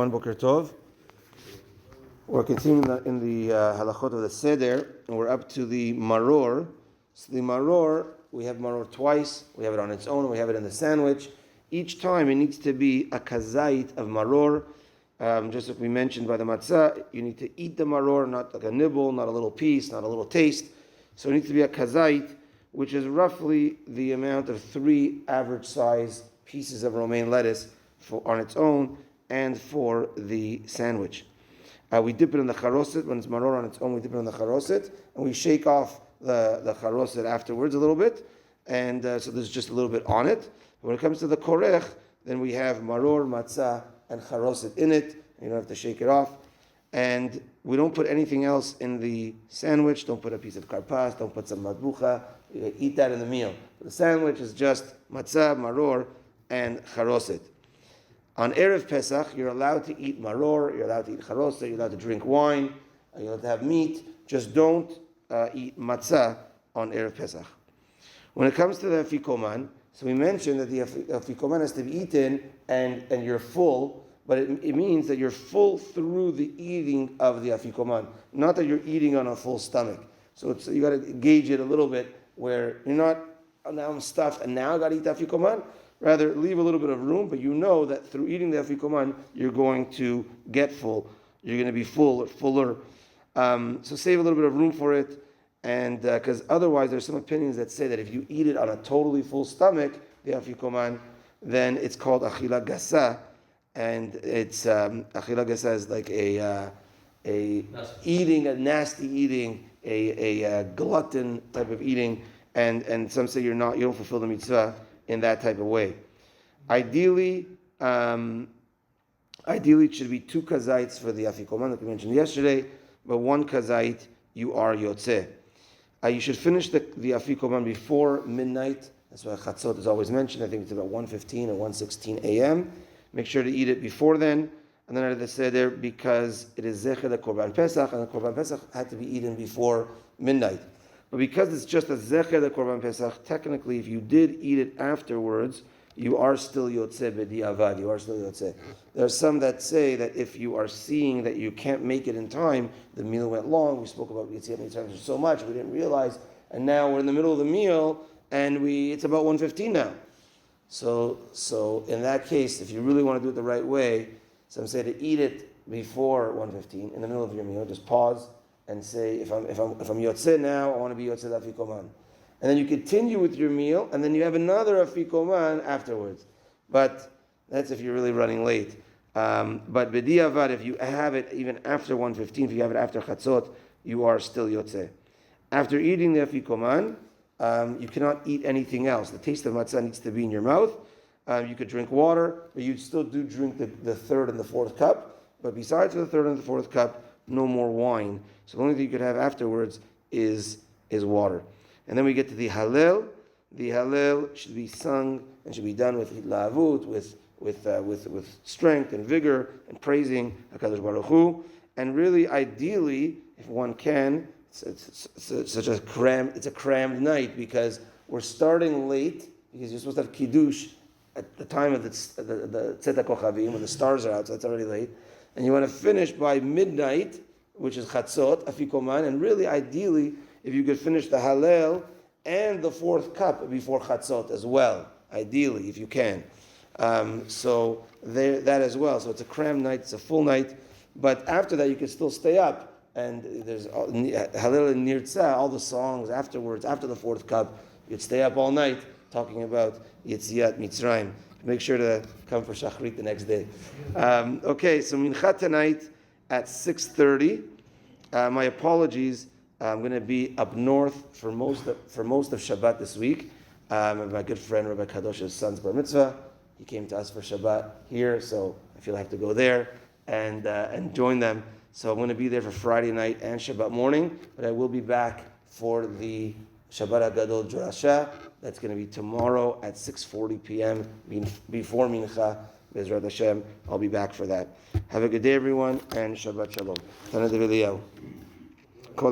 everyone, Boker Tov. We're continuing in the Halachot of the Seder, and we're up to the Maror. So the Maror, we have Maror twice. We have it on its own, we have it in the sandwich. Each time it needs to be a kazait of Maror. Just like we mentioned by the matzah, you need to eat the Maror, not like a nibble, not a little piece, not a little taste. So it needs to be a kazait, which is roughly the amount of 3 average size pieces of romaine lettuce on its own and for the sandwich. We dip it in the charoset. When it's maror on its own, we dip it in the charoset, and we shake off the charoset afterwards a little bit, and so there's just a little bit on it. When it comes to the korech, then we have maror, matzah, and charoset in it, and you don't have to shake it off. And we don't put anything else in the sandwich. Don't put a piece of karpas, don't put some madbucha. You eat that in the meal. The sandwich is just matzah, maror, and charoset. On Erev Pesach, you're allowed to eat maror, you're allowed to eat charoset, you're allowed to drink wine, you're allowed to have meat. Just don't eat matzah on Erev Pesach. When it comes to the Afikoman, so we mentioned that the Afikoman has to be eaten and you're full, but it means that you're full through the eating of the Afikoman, not that you're eating on a full stomach. So you got to gauge it a little bit where you're not, now I'm stuffed and now I got to eat the Afikoman. Rather, leave a little bit of room, but you know that through eating the Afikoman, you're going to get full. You're going to be full or fuller. So save a little bit of room for it, and because otherwise there's some opinions that say that if you eat it on a totally full stomach, the Afikoman, then it's called Achila Gasa, and it's Achila Gasa is like a nasty eating, a glutton type of eating, and some say you don't fulfill the mitzvah in that type of way. Ideally, it should be 2 kazites for the Afikoman, like we mentioned yesterday, but 1 kazait, you are yotzeh. You should finish the Afikoman before midnight. That's why chatzot is always mentioned. I think it's about 1:15 or 1:16 a.m. Make sure to eat it before then. And then at the Seder, because it is zecher the Korban Pesach, and the Korban Pesach had to be eaten before midnight. But because it's just a zecher the Korban Pesach, technically, if you did eat it afterwards, you are still yotzeh b'di'avad. You are still yotzeh. There are some that say that if you are seeing that you can't make it in time, the meal went long. We spoke about Yetziat Mitzrayim so much we didn't realize, and now we're in the middle of the meal and it's about 1:15 now. So in that case, if you really want to do it the right way, some say to eat it before 1:15 in the middle of your meal. Just pause and say, if I'm yotzeh now, I want to be yotzeh Afikoman. And then you continue with your meal, and then you have another Afikoman afterwards. But that's if you're really running late. But b'di'avad, if you have it even after 1:15, if you have it after chatzot, you are still yotzeh. After eating the Afikoman, you cannot eat anything else. The taste of matzah needs to be in your mouth. You could drink water, but you still do drink the 3rd and the 4th cup. But besides the 3rd and the 4th cup, no more wine. So the only thing you could have afterwards is water. And then we get to the Hallel. The Hallel should be sung and should be done with hitlahavut, with strength and vigor and praising HaKadosh Baruch Hu. And really, ideally, if one can, it's a crammed night because we're starting late because you're supposed to have kiddush at the time of the Tzeta Kochavim when the stars are out, so it's already late. And you want to finish by midnight, which is chatzot, Afikoman, and really, ideally, if you could finish the Hallel and the 4th cup before chatzot as well, ideally, if you can. So that as well. So it's a crammed night, it's a full night, but after that, you can still stay up, and there's Hallel and Nirtzah, all the songs afterwards, after the 4th cup, you'd stay up all night talking about Yetziat Mitzrayim. Make sure to come for Shachrit the next day. Okay, so Mincha tonight at 6:30. My apologies. I'm going to be up north for most of Shabbat this week. My good friend Rabbi Kadosh's son's bar mitzvah. He came to us for Shabbat here, so I feel I have to go there and join them. So I'm going to be there for Friday night and Shabbat morning, but I will be back for the Shabbat HaGadol Drasha. That's going to be tomorrow at 6:40 p.m. before Mincha. Bezrat Hashem, I'll be back for that. Have a good day, everyone, and Shabbat Shalom. Tana Deviliyahu.